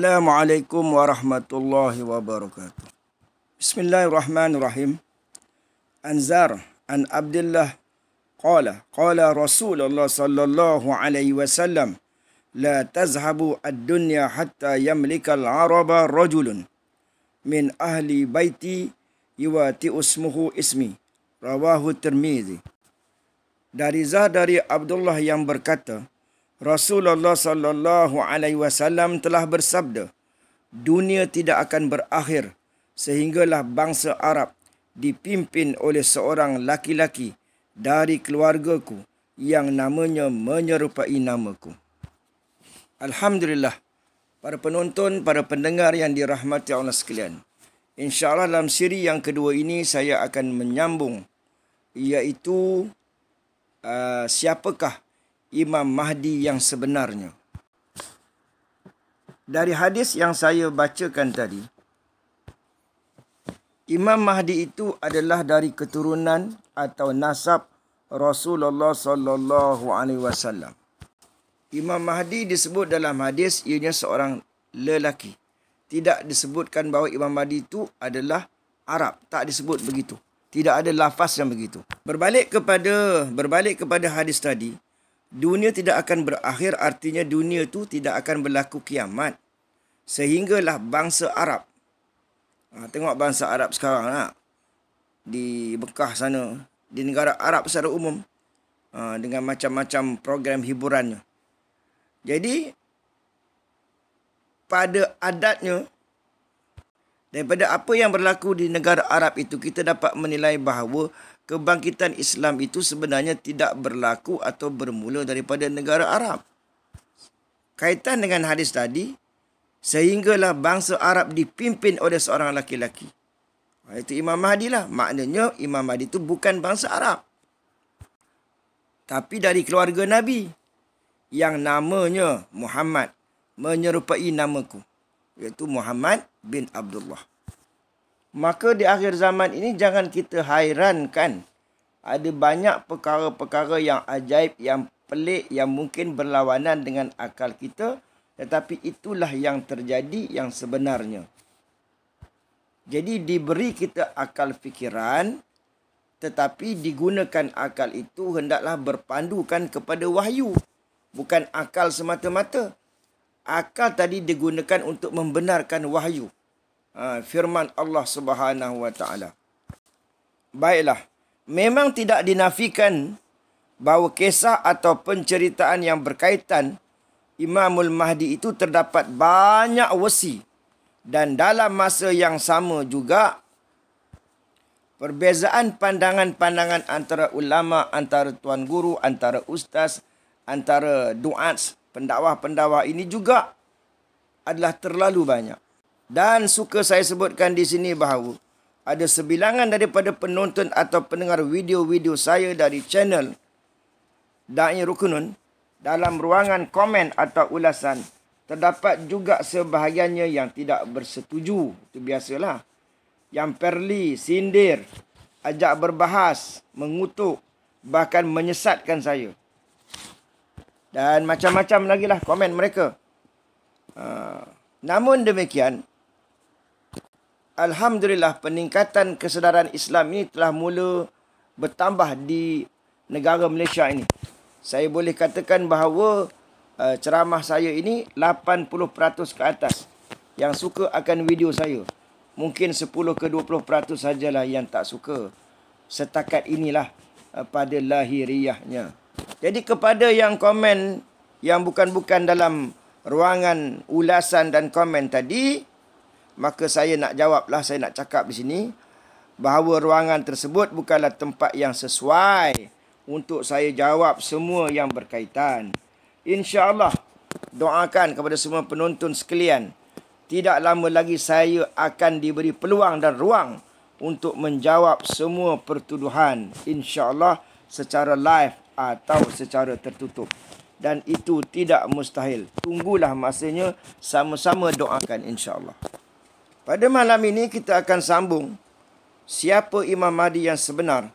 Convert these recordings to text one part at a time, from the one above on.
Assalamualaikum warahmatullahi wabarakatuh. Bismillahirrahmanirrahim. Anzar an Abdullah qala Rasulullah sallallahu alaihi wasallam la tazhabu ad-dunya hatta yamlika al-araba rajulun min ahli baiti yuwati usmuhu ismi. Rawahu Tirmizi. Dari Abdullah yang berkata, Rasulullah sallallahu alaihi wasallam telah bersabda, dunia tidak akan berakhir sehinggalah bangsa Arab dipimpin oleh seorang laki-laki dari keluargaku yang namanya menyerupai namaku. Alhamdulillah, para penonton, para pendengar yang dirahmati Allah sekalian. InsyaAllah dalam siri yang kedua ini saya akan menyambung, iaitu siapakah Imam Mahdi yang sebenarnya. Dari hadis yang saya bacakan tadi, Imam Mahdi itu adalah dari keturunan atau nasab Rasulullah sallallahu alaihi wasallam. Imam Mahdi disebut dalam hadis ianya seorang lelaki. Tidak disebutkan bahawa Imam Mahdi itu adalah Arab, tak disebut begitu. Tidak ada lafaz yang begitu. Berbalik kepada hadis tadi, dunia tidak akan berakhir, artinya dunia itu tidak akan berlaku kiamat. Sehinggalah bangsa Arab. Tengok bangsa Arab sekarang di Mekah sana, di negara Arab secara umum, dengan macam-macam program hiburannya. Jadi, pada adatnya, daripada apa yang berlaku di negara Arab itu, kita dapat menilai bahawa kebangkitan Islam itu sebenarnya tidak berlaku atau bermula daripada negara Arab. Kaitan dengan hadis tadi, sehinggalah bangsa Arab dipimpin oleh seorang laki-laki. Itu Imam Mahdi lah. Maknanya Imam Mahdi itu bukan bangsa Arab, tapi dari keluarga Nabi yang namanya Muhammad, menyerupai namaku, iaitu Muhammad bin Abdullah. Maka di akhir zaman ini jangan kita hairankan ada banyak perkara-perkara yang ajaib, yang pelik, yang mungkin berlawanan dengan akal kita, tetapi itulah yang terjadi yang sebenarnya. Jadi diberi kita akal fikiran, tetapi digunakan akal itu hendaklah berpandukan kepada wahyu, bukan akal semata-mata. Akal tadi digunakan untuk membenarkan wahyu, firman Allah Subhanahu wa taala. Baiklah, memang tidak dinafikan bahawa kisah atau penceritaan yang berkaitan Imamul Mahdi itu terdapat banyak versi, dan dalam masa yang sama juga perbezaan pandangan-pandangan antara ulama, antara tuan guru, antara ustaz, antara duat, pendakwah-pendakwah ini juga adalah terlalu banyak. Dan suka saya sebutkan di sini bahawa ada sebilangan daripada penonton atau pendengar video-video saya dari channel Da'i Rukunun, dalam ruangan komen atau ulasan, terdapat juga sebahagiannya yang tidak bersetuju. Itu biasalah. Yang perli, sindir, ajak berbahas, mengutuk, bahkan menyesatkan saya. Dan macam-macam lagi lah komen mereka. Namun demikian, alhamdulillah peningkatan kesedaran Islam ini telah mula bertambah di negara Malaysia ini. Saya boleh katakan bahawa ceramah saya ini 80% ke atas yang suka akan video saya. Mungkin 10 ke 20% sajalah yang tak suka. Setakat inilah pada lahiriahnya. Jadi kepada yang komen yang bukan-bukan dalam ruangan ulasan dan komen tadi, maka saya nak jawablah, saya nak cakap di sini bahawa ruangan tersebut bukanlah tempat yang sesuai untuk saya jawab semua yang berkaitan. InsyaAllah, doakan kepada semua penonton sekalian, tidak lama lagi saya akan diberi peluang dan ruang untuk menjawab semua pertuduhan, InsyaAllah secara live atau secara tertutup. Dan itu tidak mustahil. Tunggulah masanya, sama-sama doakan insyaAllah. Pada malam ini kita akan sambung siapa Imam Mahdi yang sebenar.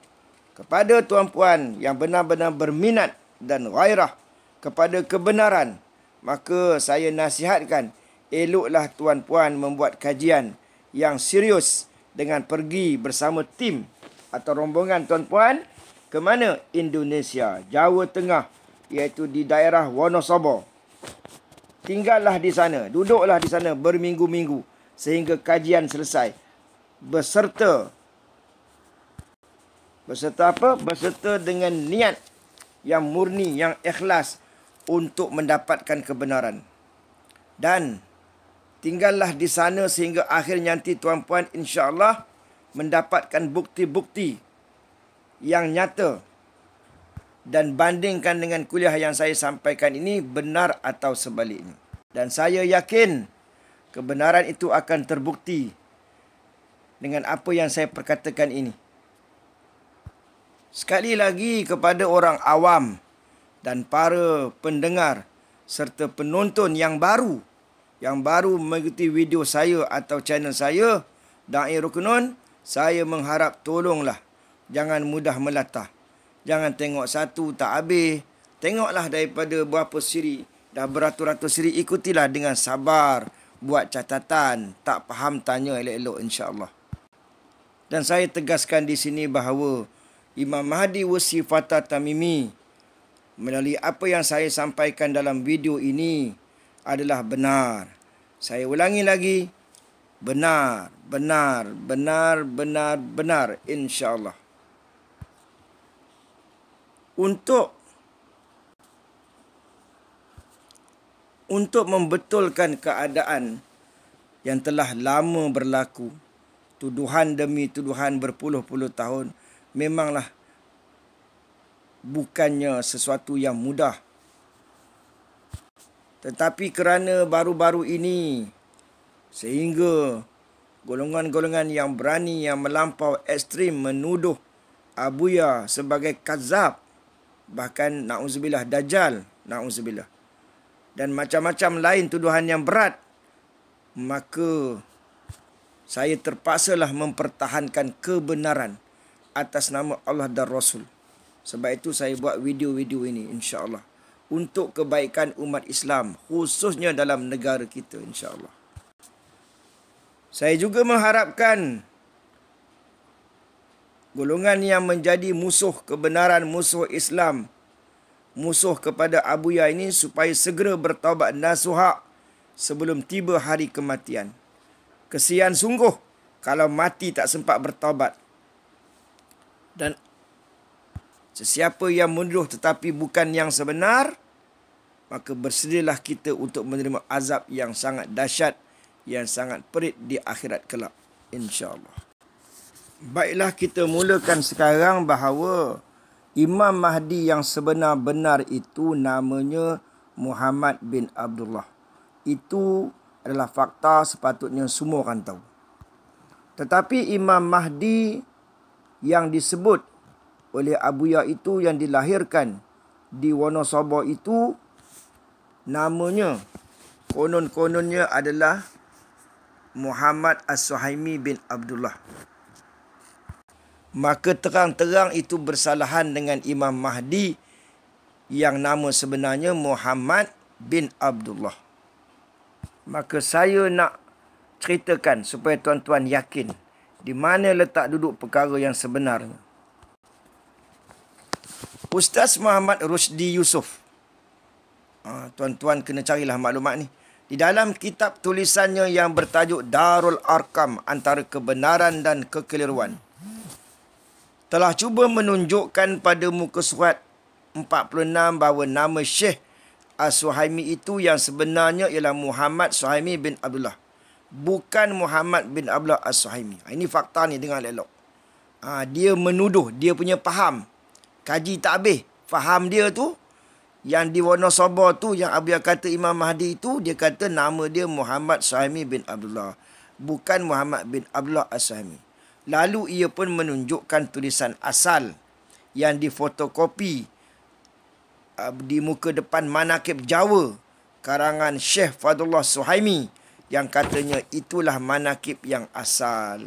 Kepada tuan-puan yang benar-benar berminat dan gairah kepada kebenaran, maka saya nasihatkan eloklah tuan-puan membuat kajian yang serius dengan pergi bersama tim atau rombongan tuan-puan ke mana? Indonesia, Jawa Tengah, iaitu di daerah Wonosobo. Tinggallah di sana, duduklah di sana berminggu-minggu sehingga kajian selesai. Beserta apa? Beserta dengan niat yang murni, yang ikhlas untuk mendapatkan kebenaran. Dan tinggallah di sana sehingga akhirnya nanti tuan-puan insya-Allah mendapatkan bukti-bukti yang nyata dan bandingkan dengan kuliah yang saya sampaikan ini benar atau sebaliknya. Dan saya yakin kebenaran itu akan terbukti dengan apa yang saya perkatakan ini. Sekali lagi kepada orang awam dan para pendengar serta penonton yang baru mengikuti video saya atau channel saya, Da'i Ruknun, saya mengharap tolonglah jangan mudah melatah. Jangan tengok satu tak habis. Tengoklah daripada berapa siri, dah beratus-ratus siri, ikutilah dengan sabar, buat catatan, tak faham tanya elok-elok insya-Allah. Dan saya tegaskan di sini bahawa Imam Mahdi Wasifata Tamimi melalui apa yang saya sampaikan dalam video ini adalah benar. Saya ulangi lagi, benar, benar, benar, benar, benar, insya-Allah. Untuk membetulkan keadaan yang telah lama berlaku, tuduhan demi tuduhan berpuluh-puluh tahun, memanglah bukannya sesuatu yang mudah. Tetapi kerana baru-baru ini, sehingga golongan-golongan yang berani, yang melampau ekstrim menuduh Abuya sebagai kadzab, bahkan na'udzubillah dajjal, na'udzubillah, dan macam-macam lain tuduhan yang berat, maka saya terpaksalah mempertahankan kebenaran atas nama Allah dan Rasul. Sebab itu saya buat video-video ini insya-Allah untuk kebaikan umat Islam, khususnya dalam negara kita insya-Allah. Saya juga mengharapkan golongan yang menjadi musuh kebenaran, musuh Islam, musuh kepada Abuya ini supaya segera bertaubat nasuha sebelum tiba hari kematian. Kesian sungguh kalau mati tak sempat bertaubat. Dan sesiapa yang menuduh tetapi bukan yang sebenar, maka bersedialah kita untuk menerima azab yang sangat dahsyat, yang sangat perit di akhirat kelak, insya-Allah. Baiklah, kita mulakan sekarang bahawa Imam Mahdi yang sebenar-benar itu namanya Muhammad bin Abdullah. Itu adalah fakta sepatutnya semua orang tahu. Tetapi Imam Mahdi yang disebut oleh Abuya itu, yang dilahirkan di Wonosobo itu, namanya konon-kononnya adalah Muhammad As-Suhaimi bin Abdullah. Maka terang-terang itu bersalahan dengan Imam Mahdi yang nama sebenarnya Muhammad bin Abdullah. Maka saya nak ceritakan supaya tuan-tuan yakin di mana letak duduk perkara yang sebenarnya. Ustaz Muhammad Rusdi Yusof, tuan-tuan kena carilah maklumat ni. Di dalam kitab tulisannya yang bertajuk Darul Arkam, Antara Kebenaran dan Kekeliruan, telah cuba menunjukkan pada muka surat 46 bahawa nama Syekh As-Suhaimi itu yang sebenarnya ialah Muhammad Suhaimi bin Abdullah, bukan Muhammad bin Abdullah As-Suhaimi. Ini fakta ni, dengar elok. Dia menuduh, dia punya faham, kaji tak habis. Faham dia tu, yang di Wonosobo tu, yang Abuya kata Imam Mahdi itu, dia kata nama dia Muhammad Suhaimi bin Abdullah, bukan Muhammad bin Abdullah As-Suhaimi. Lalu ia pun menunjukkan tulisan asal yang difotokopi di muka depan Manaqib Jawa karangan Syekh Fadullah Suhaimi, yang katanya itulah manaqib yang asal,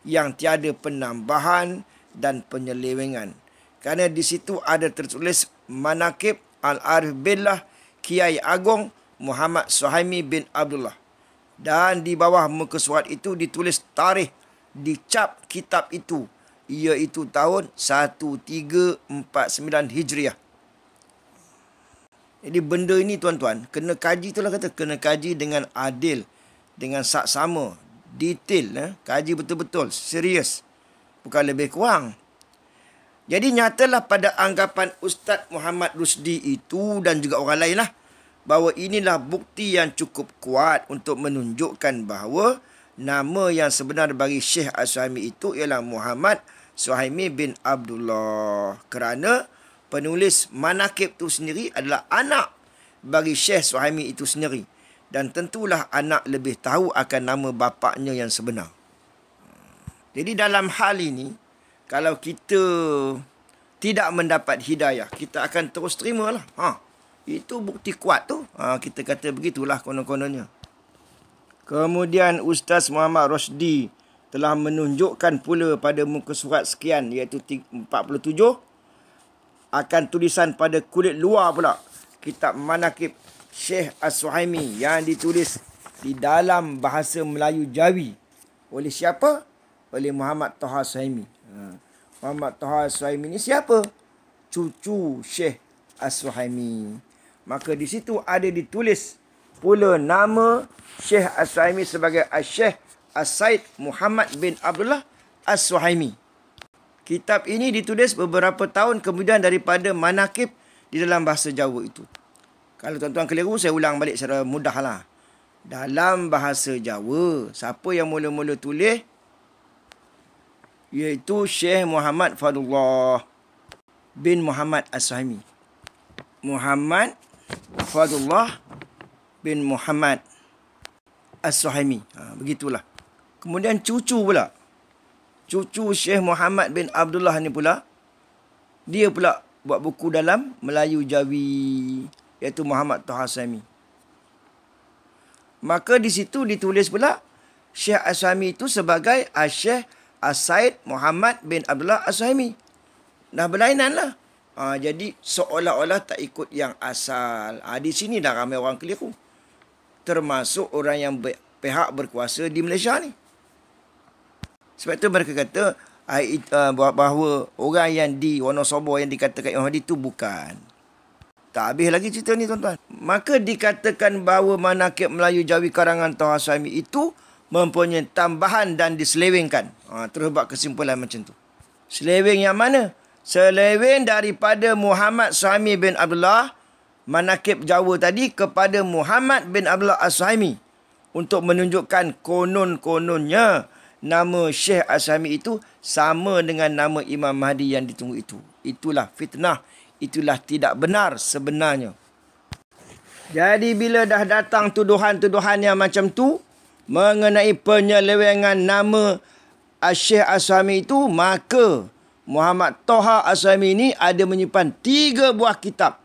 yang tiada penambahan dan penyelewengan. Kerana di situ ada tertulis Manaqib Al-Arif Billah Kiai Agong Muhammad Suhaimi bin Abdullah. Dan di bawah muka surat itu ditulis tarikh dicap kitab itu, iaitu tahun 1349 Hijriah. Jadi benda ini tuan-tuan, kena kaji, itulah kata, kena kaji dengan adil, dengan saksama, detail, kaji betul-betul, serius, bukan lebih kurang. Jadi nyatalah pada anggapan Ustaz Muhammad Rusdi itu dan juga orang lain lah, bahawa inilah bukti yang cukup kuat untuk menunjukkan bahawa nama yang sebenar bagi Syekh As-Suhaimi itu ialah Muhammad Suhaimi bin Abdullah. Kerana penulis manakib itu sendiri adalah anak bagi Syekh Suhaimi itu sendiri. Dan tentulah anak lebih tahu akan nama bapaknya yang sebenar. Jadi dalam hal ini, kalau kita tidak mendapat hidayah, kita akan terus terimalah. Itu bukti kuat tu. Kita kata begitulah konon-kononnya. Kemudian Ustaz Muhammad Rusdi telah menunjukkan pula pada muka surat sekian, iaitu 47, akan tulisan pada kulit luar pula, kitab manakib Syekh As-Suhaimi yang ditulis di dalam bahasa Melayu Jawi. Oleh siapa? Oleh Muhammad Taha Suhaimi. Muhammad Taha Suhaimi ni siapa? Cucu Syekh As-Suhaimi. Maka di situ ada ditulis pula nama Syekh As-Suhaimi sebagai Syekh As-Said Muhammad bin Abdullah As-Suhaimi. Kitab ini ditulis beberapa tahun kemudian daripada manakib di dalam bahasa Jawa itu. Kalau tuan-tuan keliru, saya ulang balik secara mudahlah. Dalam bahasa Jawa, siapa yang mula-mula tulis? Iaitu Syekh Muhammad Fadullah bin Muhammad As-Suhaimi. Muhammad Fadullah bin Muhammad As-Suhaimi. Begitulah. Kemudian cucu pula. Cucu Syekh Muhammad bin Abdullah ni pula, dia pula buat buku dalam Melayu Jawi, iaitu Muhammad Taha Suhaimi. Maka di situ ditulis pula Syekh As-Suhaimi itu sebagai Syekh As-Said Muhammad bin Abdullah As-Suhaimi. Dah berlainan lah. Jadi seolah-olah tak ikut yang asal. Di sini dah ramai orang keliru. Termasuk orang yang pihak berkuasa di Malaysia ni. Sebab tu mereka kata bahawa orang yang di Wonosobo yang dikatakan Imam Mahdi itu bukan. Tak habis lagi cerita ni tuan-tuan. Maka dikatakan bahawa manakib Melayu Jawi karangan Taha Suhaimi itu mempunyai tambahan dan diselewengkan. Terus buat kesimpulan macam tu. Seleweng yang mana? Seleweng daripada Muhammad Suhaimi bin Abdullah, manakib Jawa tadi, kepada Muhammad bin Abdullah As-Suhaimi, untuk menunjukkan konon-kononnya nama Syekh As-Suhaimi itu sama dengan nama Imam Mahdi yang ditunggu itu. Itulah fitnah, itulah tidak benar sebenarnya. Jadi bila dah datang tuduhan-tuduhan yang macam tu mengenai penyelewengan nama Syekh As-Suhaimi itu, maka Muhammad Taha As-Suhaimi ini ada menyimpan 3 buah kitab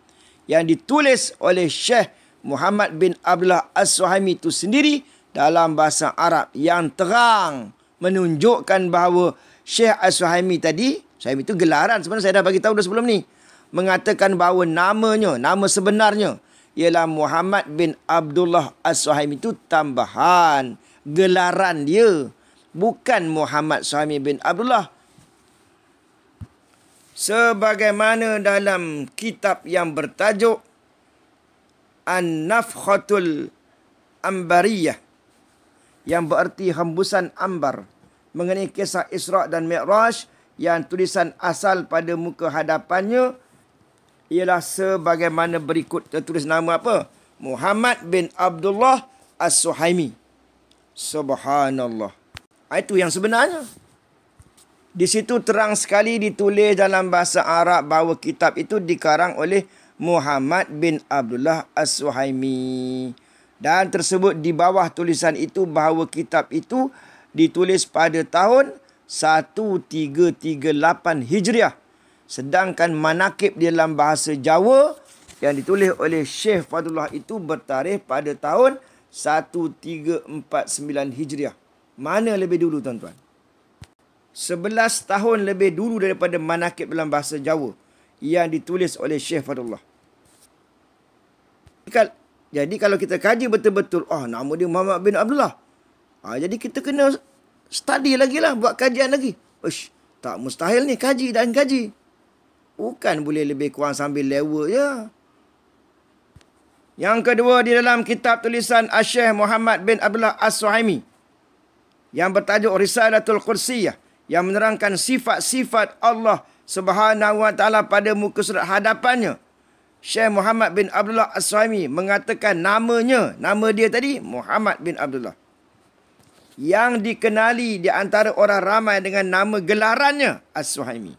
yang ditulis oleh Syekh Muhammad bin Abdullah As-Suhaimi itu sendiri dalam bahasa Arab yang terang menunjukkan bahawa Syekh As-Suhaimi tadi, Suhaimi itu gelaran sebenarnya, saya dah bagi tahu dah sebelum ni, mengatakan bahawa namanya, nama sebenarnya ialah Muhammad bin Abdullah As-Suhaimi itu tambahan, gelaran dia, bukan Muhammad Suhaimi bin Abdullah. Sebagaimana dalam kitab yang bertajuk An-Nafkhatul Ambariyah, yang bererti hembusan ambar, mengenai kisah Isra' dan Mi'raj, yang tulisan asal pada muka hadapannya ialah sebagaimana berikut. Tertulis nama apa? Muhammad bin Abdullah As-Suhaimi. Subhanallah. Itu yang sebenarnya. Di situ terang sekali ditulis dalam bahasa Arab bahawa kitab itu dikarang oleh Muhammad bin Abdullah As-Suhaimi. Dan tersebut di bawah tulisan itu bahawa kitab itu ditulis pada tahun 1338 Hijriah. Sedangkan manakib di dalam bahasa Jawa yang ditulis oleh Syekh Fadullah itu bertarikh pada tahun 1349 Hijriah. Mana lebih dulu tuan-tuan? 11 tahun lebih dulu daripada manakib dalam bahasa Jawa yang ditulis oleh Syekh Fadullah. Jadi kalau kita kaji betul-betul, nama dia Muhammad bin Abdullah. Jadi kita kena study lagi lah, buat kajian lagi. Uish, tak mustahil ni, kaji dan kaji. Bukan boleh lebih kurang sambil lewa je. Yang kedua, di dalam kitab tulisan Syekh Muhammad bin Abdullah As-Suhaimi yang bertajuk Risalatul Qudsiyah, yang menerangkan sifat-sifat Allah Subhanahu wa taala pada muka surat hadapannya. Syekh Muhammad bin Abdullah As-Suhaimi mengatakan nama dia tadi Muhammad bin Abdullah, yang dikenali di antara orang ramai dengan nama gelarannya As-Suhaimi.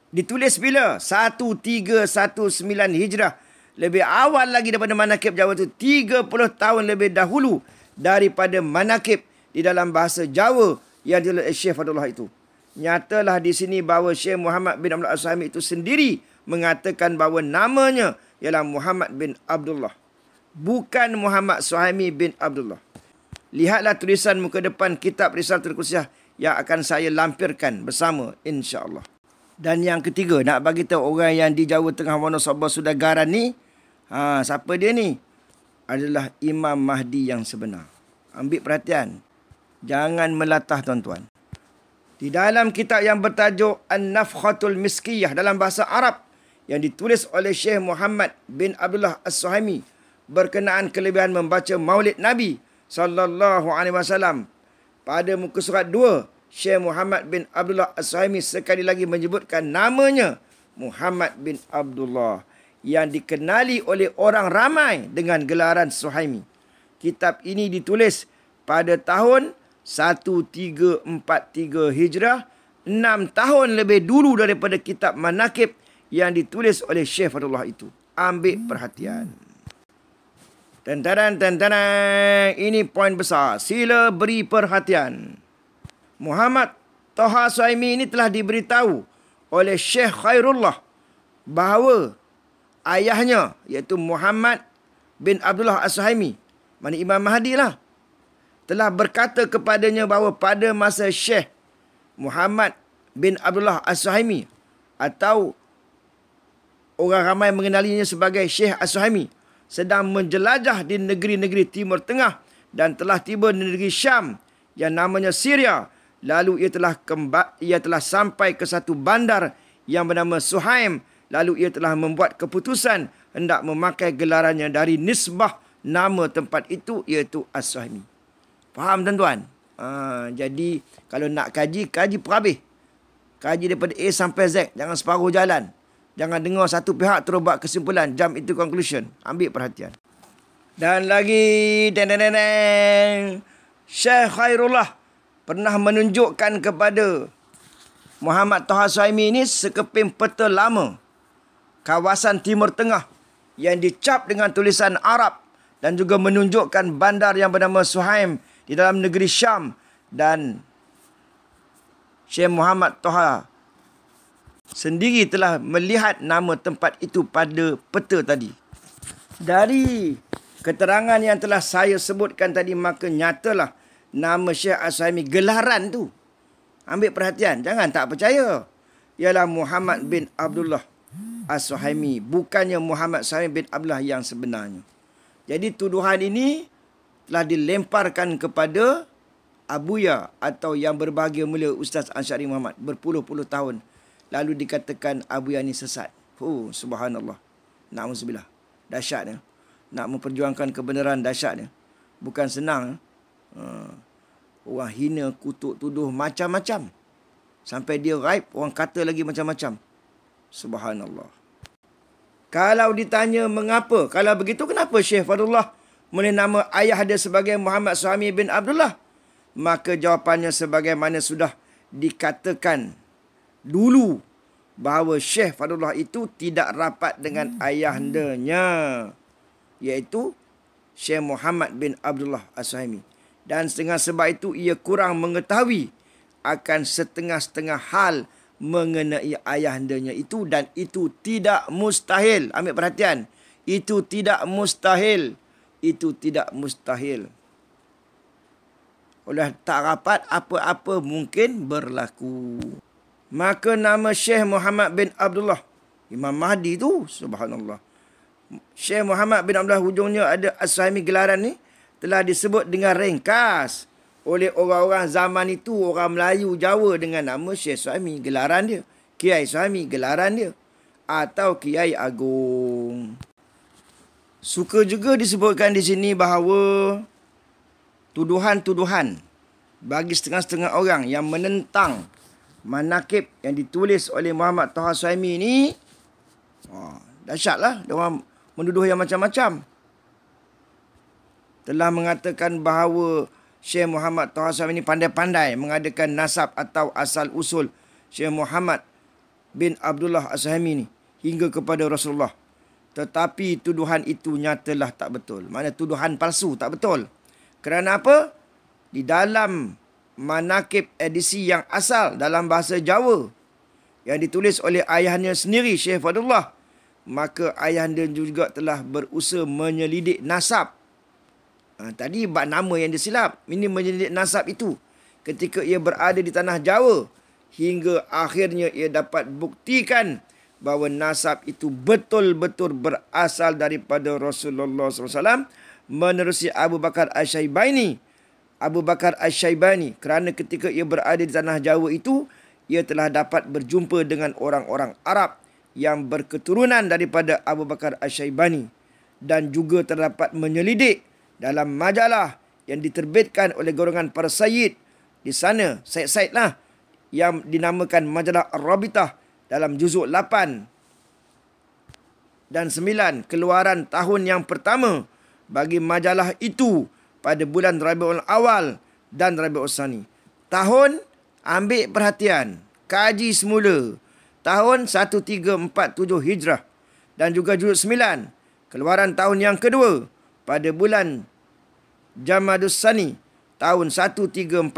Ditulis bila? 1319 Hijrah. Lebih awal lagi daripada manakib Jawa itu. 30 tahun lebih dahulu daripada manakib di dalam bahasa Jawa yang ditulis Syekh Fadullah itu. Nyatalah di sini bahawa Syekh Muhammad bin Abdullah As-Suhaimi itu sendiri mengatakan bahawa namanya ialah Muhammad bin Abdullah, bukan Muhammad Suhaimi bin Abdullah. Lihatlah tulisan muka depan kitab Risalatul Qudsiyah yang akan saya lampirkan bersama, insya-Allah. Dan yang ketiga, nak bagi tahu orang yang di Jawa Tengah Wonosobo Sudaгаran ni, siapa dia ni? Adalah Imam Mahdi yang sebenar. Ambil perhatian. Jangan melatah, tuan-tuan. Di dalam kitab yang bertajuk An-Nafkhatul Miskiyah dalam bahasa Arab, yang ditulis oleh Syekh Muhammad bin Abdullah As-Suhaimi berkenaan kelebihan membaca Maulid Nabi sallallahu alaihi wasallam, pada muka surat 2, Syekh Muhammad bin Abdullah As-Suhaimi sekali lagi menyebutkan namanya Muhammad bin Abdullah, yang dikenali oleh orang ramai dengan gelaran Suhaimi. Kitab ini ditulis pada tahun 1343 Hijrah, 6 tahun lebih dulu daripada kitab Manakib yang ditulis oleh Syekh Fadullah itu. Ambil perhatian. Tentaran. Ini poin besar. Sila beri perhatian. Muhammad Taha Suhaimi ini telah diberitahu oleh Syekh Khairullah bahawa ayahnya, iaitu Muhammad bin Abdullah As-Suhaimi, mana Imam Mahdi lah, telah berkata kepadanya bahawa pada masa Syekh Muhammad bin Abdullah As-Suhaimi, atau orang ramai mengenalinya sebagai Syekh As-Suhaimi, sedang menjelajah di negeri-negeri Timur Tengah dan telah tiba di negeri Syam yang namanya Syria. Lalu ia telah sampai ke satu bandar yang bernama Suhaim. Lalu ia telah membuat keputusan hendak memakai gelarannya dari nisbah nama tempat itu, iaitu As-Suhaimi. Faham, tuan-tuan? Jadi kalau nak kaji perhabis. Kaji daripada A sampai Z. Jangan separuh jalan. Jangan dengar satu pihak terus buat kesimpulan. Jump into conclusion. Ambil perhatian. Dan lagi, Syekh Khairullah pernah menunjukkan kepada Muhammad Taha Suhaimi ini sekeping peta lama kawasan Timur Tengah yang dicap dengan tulisan Arab, dan juga menunjukkan bandar yang bernama Suhaim di dalam negeri Syam. Dan Syekh Muhammad Taha sendiri telah melihat nama tempat itu pada peta tadi. Dari keterangan yang telah saya sebutkan tadi, maka nyatalah nama Syekh As-Suhaimi, gelaran tu, ambil perhatian, jangan tak percaya, ialah Muhammad bin Abdullah As-Suhaimi, bukannya Muhammad Suhaimi bin Abdullah yang sebenarnya. Jadi tuduhan ini telah dilemparkan kepada Abuya, atau yang berbahagia mulia Ustaz Ansyari Muhammad, berpuluh-puluh tahun lalu dikatakan Abuya ni sesat. Subhanallah. Na'udzubillah. Dahsyatnya. Nak memperjuangkan kebenaran, dahsyatnya. Bukan senang. Orang hina, kutuk, tuduh macam-macam. Sampai dia raib, orang kata lagi macam-macam. Subhanallah. Kalau ditanya mengapa, kalau begitu kenapa Syekh Fadullah menulis nama ayah dia sebagai Muhammad Suhaimi bin Abdullah? Maka jawapannya sebagaimana sudah dikatakan dulu, bahawa Syekh Fadullah itu tidak rapat dengan ayahandanya, iaitu Syekh Muhammad bin Abdullah As-Suhaimi. Dan dengan sebab itu ia kurang mengetahui akan setengah-setengah hal mengenai ayahandanya itu, dan itu tidak mustahil. Ambil perhatian. Itu tidak mustahil. Itu tidak mustahil. Oleh tak rapat, apa-apa mungkin berlaku. Maka nama Syekh Muhammad bin Abdullah, Imam Mahdi tu, subhanallah, Syekh Muhammad bin Abdullah hujungnya ada As-Suhaimi, gelaran ni telah disebut dengan ringkas oleh orang-orang zaman itu, orang Melayu Jawa, dengan nama Syekh Suhaimi, gelaran dia. Kiai Suhaimi, gelaran dia. Atau Kiai Agung. Suka juga disebutkan di sini bahawa tuduhan-tuduhan bagi setengah-setengah orang yang menentang manakib yang ditulis oleh Muhammad Taha Suhaimi ni, dahsyatlah. Dia orang menuduh yang macam-macam. Telah mengatakan bahawa Syekh Muhammad Taha Suhaimi ini pandai-pandai mengadakan nasab atau asal-usul Syekh Muhammad bin Abdullah As-Suhaimi ni hingga kepada Rasulullah. Tetapi tuduhan itu nyatalah tak betul. Maksudnya tuduhan palsu, tak betul. Kerana apa? Di dalam manakib edisi yang asal dalam bahasa Jawa yang ditulis oleh ayahnya sendiri, Syekh Fadullah, maka ayahnya juga telah berusaha menyelidik nasab. Tadi bab nama yang disilap. Ini menyelidik nasab itu ketika ia berada di tanah Jawa, hingga akhirnya ia dapat buktikan bahawa nasab itu betul-betul berasal daripada Rasulullah SAW menerusi Abu Bakar Asy-Syaibani. Abu Bakar Asy-Syaibani, kerana ketika ia berada di tanah Jawa itu, ia telah dapat berjumpa dengan orang-orang Arab yang berketurunan daripada Abu Bakar Asy-Syaibani, dan juga terdapat menyelidik dalam majalah yang diterbitkan oleh golongan para sayyid di sana, sayyid-sayyid lah, yang dinamakan majalah Ar-Rabitah dalam juzuk 8 dan 9 keluaran tahun yang pertama bagi majalah itu pada bulan Rabiul Awal dan Rabiul Tsani. Tahun, ambil perhatian, kaji semula, tahun 1347 Hijrah, dan juga juzuk 9 keluaran tahun yang kedua pada bulan Jamadus Tsani tahun 1348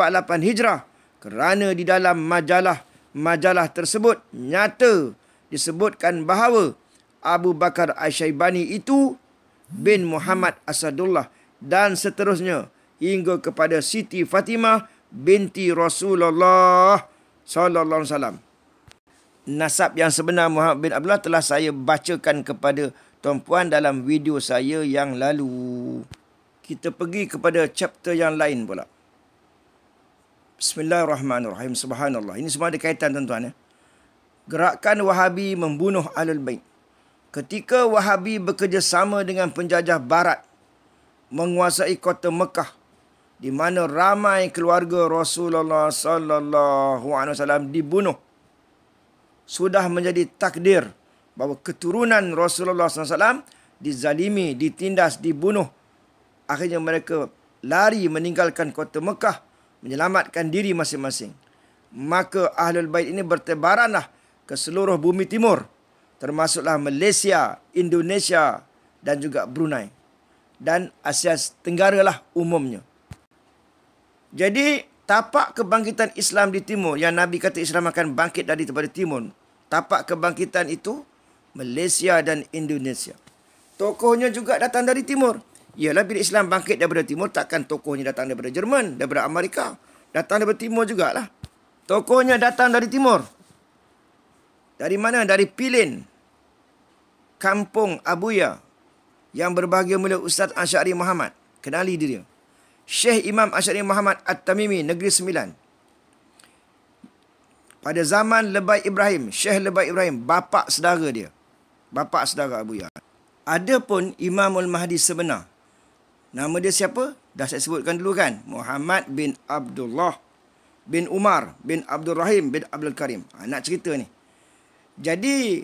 Hijrah, kerana di dalam majalah tersebut nyata disebutkan bahawa Abu Bakar Asy-Syaibani itu bin Muhammad Asadullah dan seterusnya hingga kepada Siti Fatimah binti Rasulullah sallallahu alaihi wasallam. Nasab yang sebenar Muhammad bin Abdullah telah saya bacakan kepada tuan-puan dalam video saya yang lalu. Kita pergi kepada chapter yang lain pula. Bismillahirrahmanirrahim. Subhanallah. Ini semua ada kaitan, tuan-tuan. Gerakan Wahabi membunuh Ahlul Bait. Ketika Wahabi bekerjasama dengan penjajah Barat menguasai kota Mekah, di mana ramai keluarga Rasulullah sallallahu alaihi wasallam dibunuh, sudah menjadi takdir bahawa keturunan Rasulullah SAW dizalimi, ditindas, dibunuh. Akhirnya mereka lari meninggalkan kota Mekah, menyelamatkan diri masing-masing. Maka Ahlul Bait ini bertebaranlah ke seluruh bumi timur, termasuklah Malaysia, Indonesia dan juga Brunei. Dan Asia Tenggara lah umumnya. Jadi, tapak kebangkitan Islam di timur, yang Nabi kata Islam akan bangkit daripada timur, tapak kebangkitan itu Malaysia dan Indonesia. Tokohnya juga datang dari timur. Ialah bila Islam bangkit daripada timur, takkan tokohnya datang daripada Jerman, daripada Amerika. Datang daripada timur jugalah. Tokohnya datang dari timur. Dari mana? Dari Pilin, kampung Abuya, yang berbahagia mulia Ustaz Asy'ari Muhammad. Kenali dia. Syekh Imam Asy'ari Muhammad At-Tamimi, Negeri Sembilan. Pada zaman Lebay Ibrahim, Syekh Lebay Ibrahim, bapa saudara dia. Bapa saudara Abuya. Adapun Imamul Mahdi sebenar, nama dia siapa? Dah saya sebutkan dulu kan? Muhammad bin Abdullah bin Umar bin Abdul Rahim bin Abdul Karim. Nak cerita ni. Jadi,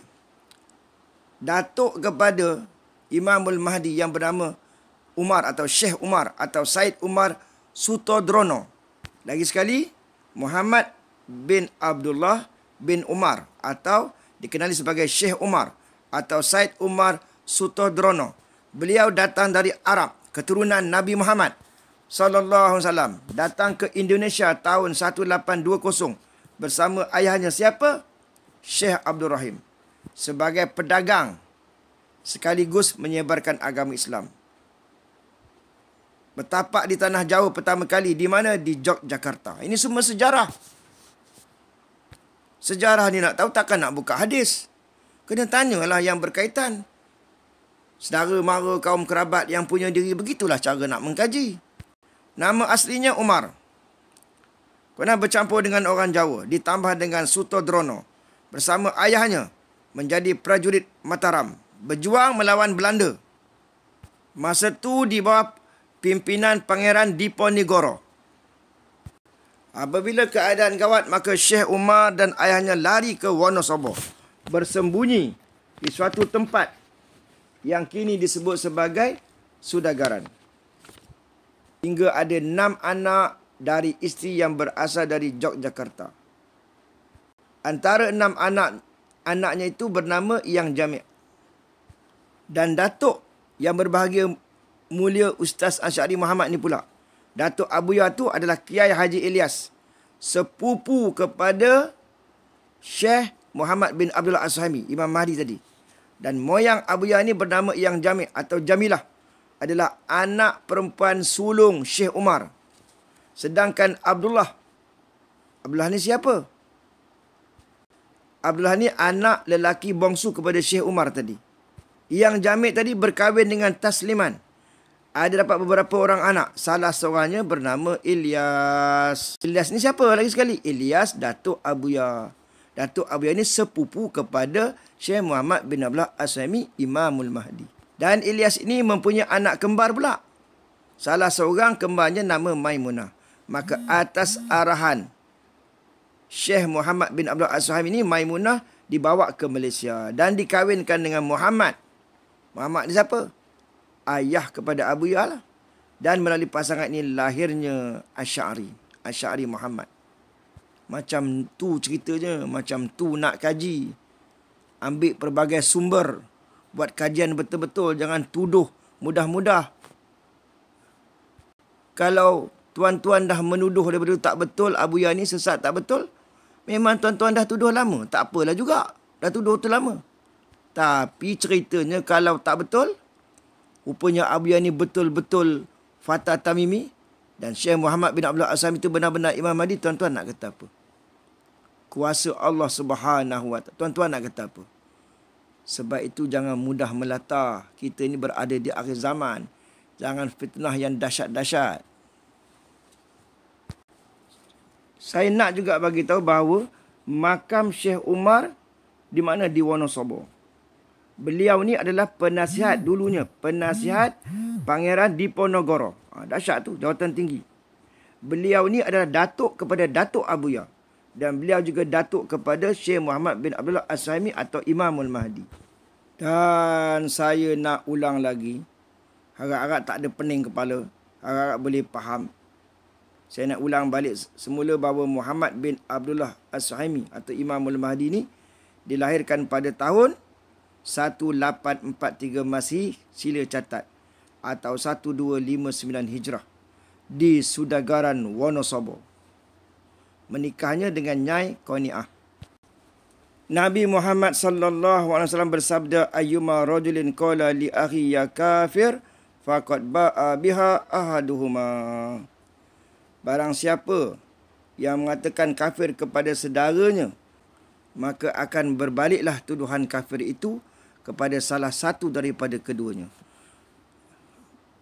datuk kepada Imamul Mahdi yang bernama Umar atau Syekh Umar atau Said Umar Sutodrono. Lagi sekali, Muhammad bin Abdullah bin Umar atau dikenali sebagai Syekh Umar atau Said Umar Sutodrono. Beliau datang dari Arab, keturunan Nabi Muhammad sallallahu alaihi wasallam, datang ke Indonesia tahun 1820 bersama ayahnya siapa? Syekh Abdul Rahim, sebagai pedagang sekaligus menyebarkan agama Islam. Bertapak di tanah Jawa pertama kali di mana? Di Yogyakarta. Ini semua sejarah. Sejarah ni nak tahu takkan nak buka hadis. Kena tanyalah yang berkaitan. saudara mara, kaum kerabat yang punya diri. Begitulah cara nak mengkaji. Nama aslinya Umar. Pernah bercampur dengan orang Jawa, ditambah dengan Sutodrono. Bersama ayahnya menjadi prajurit Mataram. Berjuang melawan Belanda. Masa tu di bawah pimpinan Pangeran Diponegoro. Apabila keadaan gawat, maka Syekh Umar dan ayahnya lari ke Wonosobo. Bersembunyi di suatu tempat yang kini disebut sebagai Sudagaran. Hingga ada 6 anak dari isteri yang berasal dari Yogyakarta. Antara 6 anaknya itu bernama Yang Jami'. Dan Datuk yang berbahagia mulia Ustaz Asy'ari Muhammad ni pula. Datuk Abuya tu adalah Kiai Haji Ilyas, sepupu kepada Syekh Muhammad bin Abdullah As-Suhaimi, Imam Mahdi tadi. Dan moyang Abuya ni bernama Yang Jami' atau Jamilah, adalah anak perempuan sulung Syekh Umar. Sedangkan Abdullah ni siapa? Abdullah ni anak lelaki bongsu kepada Syekh Umar tadi. Yang Jami' tadi berkahwin dengan Tasliman. Ada dapat beberapa orang anak. Salah seorangnya bernama Ilyas. Ilyas ni siapa lagi sekali? Ilyas Datuk Abuya. Datuk Abuya ni sepupu kepada Syekh Muhammad bin Abdullah As-Suhaimi, Imamul Mahdi. Dan Ilyas ini mempunyai anak kembar pula. Salah seorang kembarnya nama Maimunah. Maka atas arahan Syekh Muhammad bin Abdullah As-Suhaimi ini, Maimunah dibawa ke Malaysia dan dikahwinkan dengan Muhammad. Muhammad ni siapa? Ayah kepada Abuya lah. Dan melalui pasangan ini lahirnya Asy'ari. Asy'ari Muhammad. Macam tu ceritanya. Macam tu nak kaji. Ambil pelbagai sumber. Buat kajian betul-betul. Jangan tuduh mudah-mudah. Kalau tuan-tuan dah menuduh daripada tak betul, Abuya ni sesat tak betul, memang tuan-tuan dah tuduh lama. Tak apalah juga. Dah tuduh tu lama. Tapi ceritanya kalau tak betul, rupanya Abuya ni betul-betul Fatah Tamimi dan Syekh Muhammad bin Abdullah As-Suhaimi itu benar-benar Imam Mahdi, tuan-tuan nak kata apa? Kuasa Allah Subhanahu Wa Ta'ala. Tuan-tuan nak kata apa? Sebab itu jangan mudah melata. Kita ini berada di akhir zaman. Jangan fitnah yang dahsyat-dahsyat. Saya nak juga bagi tahu bahawa makam Syekh Umar di mana? Di Wonosobo. Beliau ni adalah penasihat dulunya. Penasihat Pangeran Diponegoro. Dahsyat tu, jawatan tinggi. Beliau ni adalah datuk kepada Datuk Abuya. Dan beliau juga datuk kepada Syekh Muhammad bin Abdullah As-Suhaimi atau Imamul Mahdi. Dan saya nak ulang lagi. Harap-harap tak ada pening kepala. Harap-harap boleh faham. Saya nak ulang balik semula bahawa Muhammad bin Abdullah As-Suhaimi atau Imamul Mahdi ni dilahirkan pada tahun 1843 Masihi, sila catat, atau 1259 Hijrah di Sudagaran, Wonosobo. Menikahnya dengan Nyai Qani'ah. Nabi Muhammad sallallahu alaihi wasallam bersabda, ayyuma rajulin qala li akhi ya kafir faqad ba'a biha ahaduhuma. Barang siapa yang mengatakan kafir kepada saudaranya, maka akan berbaliklah tuduhan kafir itu kepada salah satu daripada keduanya.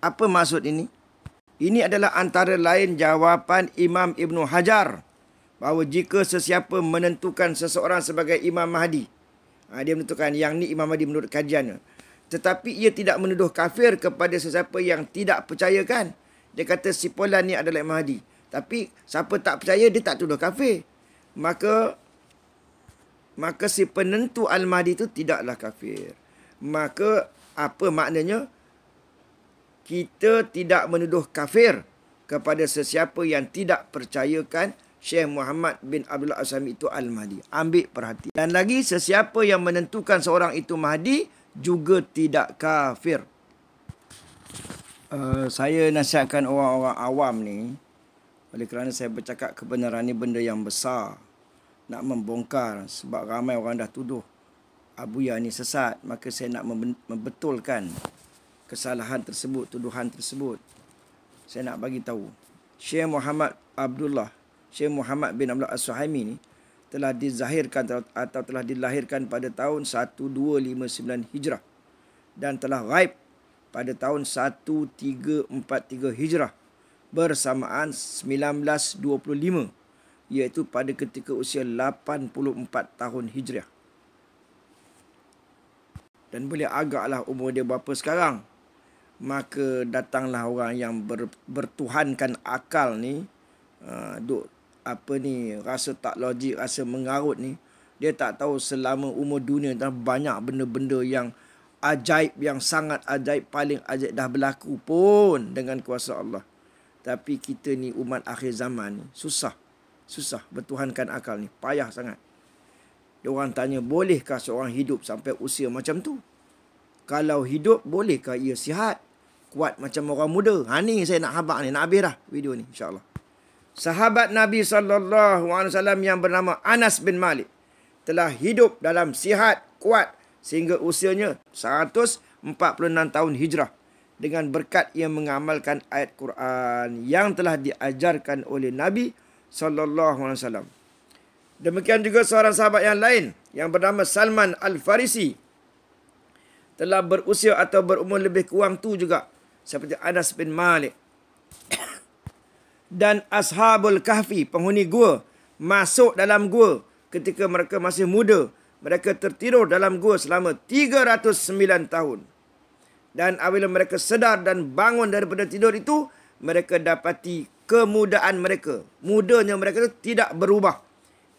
Apa maksud ini? Ini adalah antara lain jawapan Imam Ibn Hajar bahawa jika sesiapa menentukan seseorang sebagai Imam Mahdi, dia menentukan yang ni Imam Mahdi menurut kajiannya, tetapi ia tidak menuduh kafir kepada sesiapa yang tidak percaya kan. Dia kata si Fulan ni adalah Imam Mahdi, tapi siapa tak percaya dia tak tuduh kafir. Maka si penentu Al-Mahdi itu tidaklah kafir. Maka apa maknanya? Kita tidak menuduh kafir kepada sesiapa yang tidak percayakan Syekh Muhammad bin Abdullah As-Suhaimi itu Al-Mahdi. Ambil perhatian. Dan lagi, sesiapa yang menentukan seorang itu Mahdi juga tidak kafir. Saya nasihatkan orang-orang awam ni, oleh kerana saya bercakap kebenaran ni benda yang besar. Nak membongkar sebab ramai orang dah tuduh Abuya ni sesat. Maka saya nak membetulkan kesalahan tersebut, tuduhan tersebut. Saya nak bagi tahu, Syekh Muhammad bin Abdullah As-Suhaimi ni telah dizahirkan atau telah dilahirkan pada tahun 1259 Hijrah dan telah ghaib pada tahun 1343 Hijrah bersamaan 1925, iaitu pada ketika usia 84 tahun Hijriah. Dan boleh agaklah umur dia berapa sekarang. Maka datanglah orang yang bertuhankan akal ni, rasa tak logik, rasa mengarut ni. Dia tak tahu selama umur dunia dah banyak benda-benda yang ajaib, yang sangat ajaib, paling ajaib dah berlaku pun dengan kuasa Allah. Tapi kita ni umat akhir zaman ni susah bertuhankan akal ni, payah sangat. Diorang tanya, bolehkah seorang hidup sampai usia macam tu? Kalau hidup, bolehkah ia sihat, kuat macam orang muda? Ni saya nak habaq ni, nak habis dah video ni insya-Allah. Sahabat Nabi SAW yang bernama Anas bin Malik telah hidup dalam sihat, kuat sehingga usianya 146 tahun Hijrah dengan berkat ia mengamalkan ayat Quran yang telah diajarkan oleh Nabi SAW. Demikian juga seorang sahabat yang lain yang bernama Salman Al-Farisi telah berusia atau berumur lebih kurang tu juga seperti Anas bin Malik. Dan Ashabul Kahfi, penghuni gua, masuk dalam gua ketika mereka masih muda. Mereka tertidur dalam gua selama 309 tahun. Dan apabila mereka sedar dan bangun daripada tidur itu, mereka dapati kemudaan mereka. Mudanya mereka itu tidak berubah.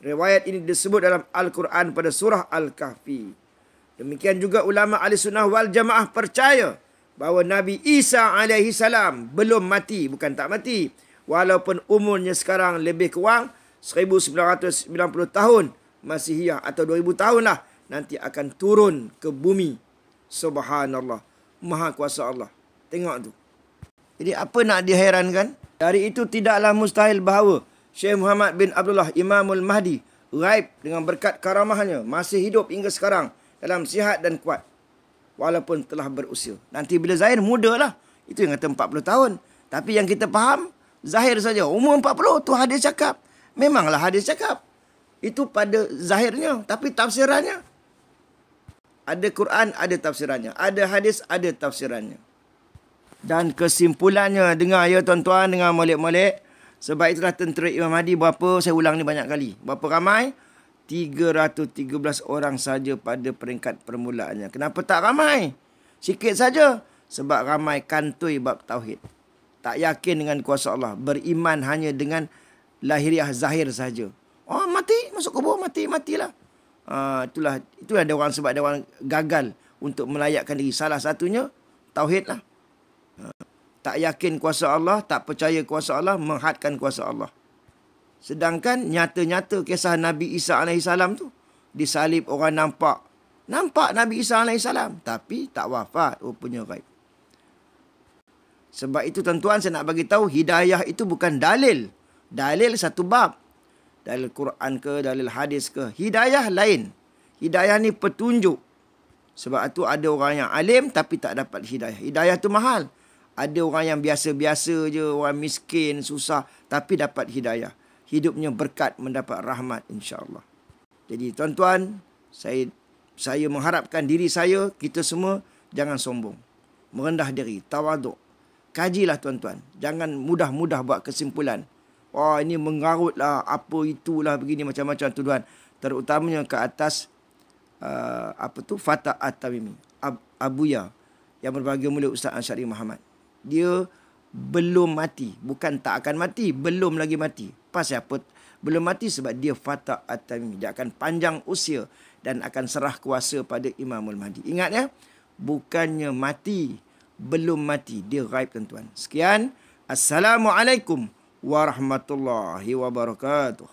Riwayat ini disebut dalam Al-Quran pada surah Al-Kahfi. Demikian juga ulama ahli sunnah wal jamaah percaya bahawa Nabi Isa alaihi salam belum mati, bukan tak mati. Walaupun umurnya sekarang lebih kurang 1990 tahun Masihiyah atau 2000 tahun lah, nanti akan turun ke bumi. Subhanallah, maha kuasa Allah. Tengok tu. Jadi apa nak dihairankan? Dari itu tidaklah mustahil bahawa Syekh Muhammad bin Abdullah Imamul Mahdi ghaib dengan berkat karamahnya masih hidup hingga sekarang dalam sihat dan kuat walaupun telah berusia. Nanti bila zahir muda lah. Itu yang kata 40 tahun. Tapi yang kita faham zahir saja. Umur 40 tu hadis cakap. Memanglah hadis cakap. Itu pada zahirnya. Tapi tafsirannya, ada Quran, ada tafsirannya. Ada hadis, ada tafsirannya. Dan kesimpulannya, dengar ya tuan-tuan, dengar molek-molek. Sebab itulah tentera Imam Mahdi berapa, saya ulang ni banyak kali. Berapa ramai? 313 orang saja pada peringkat permulaannya. Kenapa tak ramai? Sikit saja. Sebab ramai kantoi bab tauhid. Tak yakin dengan kuasa Allah. Beriman hanya dengan lahiriah zahir saja. Oh, mati, masuk kubur, matilah. Itulah ada orang, sebab ada orang gagal untuk melayakkan diri. Salah satunya tauhid lah. Tak yakin kuasa Allah, tak percaya kuasa Allah, menghadkan kuasa Allah. Sedangkan nyata-nyata kisah Nabi Isa AS tu, disalib, orang nampak Nabi Isa AS, tapi tak wafat, rupanya ghaib. Sebab itu tuan-tuan, saya nak bagi tahu, hidayah itu bukan dalil. Dalil satu bab. Dalil Quran ke, dalil hadis ke. Hidayah lain. Hidayah ni petunjuk. Sebab itu ada orang yang alim tapi tak dapat hidayah. Hidayah tu mahal. Ada orang yang biasa-biasa je, orang miskin, susah, tapi dapat hidayah. Hidupnya berkat, mendapat rahmat, insya-Allah. Jadi tuan-tuan, saya mengharapkan diri saya, kita semua jangan sombong. Merendah diri, tawaduk. Kajilah tuan-tuan. Jangan mudah-mudah buat kesimpulan. Oh, ini mengarutlah, apa itulah, begini macam-macam tuduhan. Terutamanya ke atas Fatah At-Tamimi, Abuya, yang berbahagia mulia Ustaz Ansyari Muhammad. Dia belum mati. Bukan tak akan mati, belum lagi mati. Pasal apa belum mati? Sebab dia Fatah At-Tamimi. Dia akan panjang usia dan akan serah kuasa pada Imamul Mahdi. Ingat ya, bukannya mati, belum mati. Dia ghaib tuan-tuan. Sekian. Assalamualaikum warahmatullahi wabarakatuh.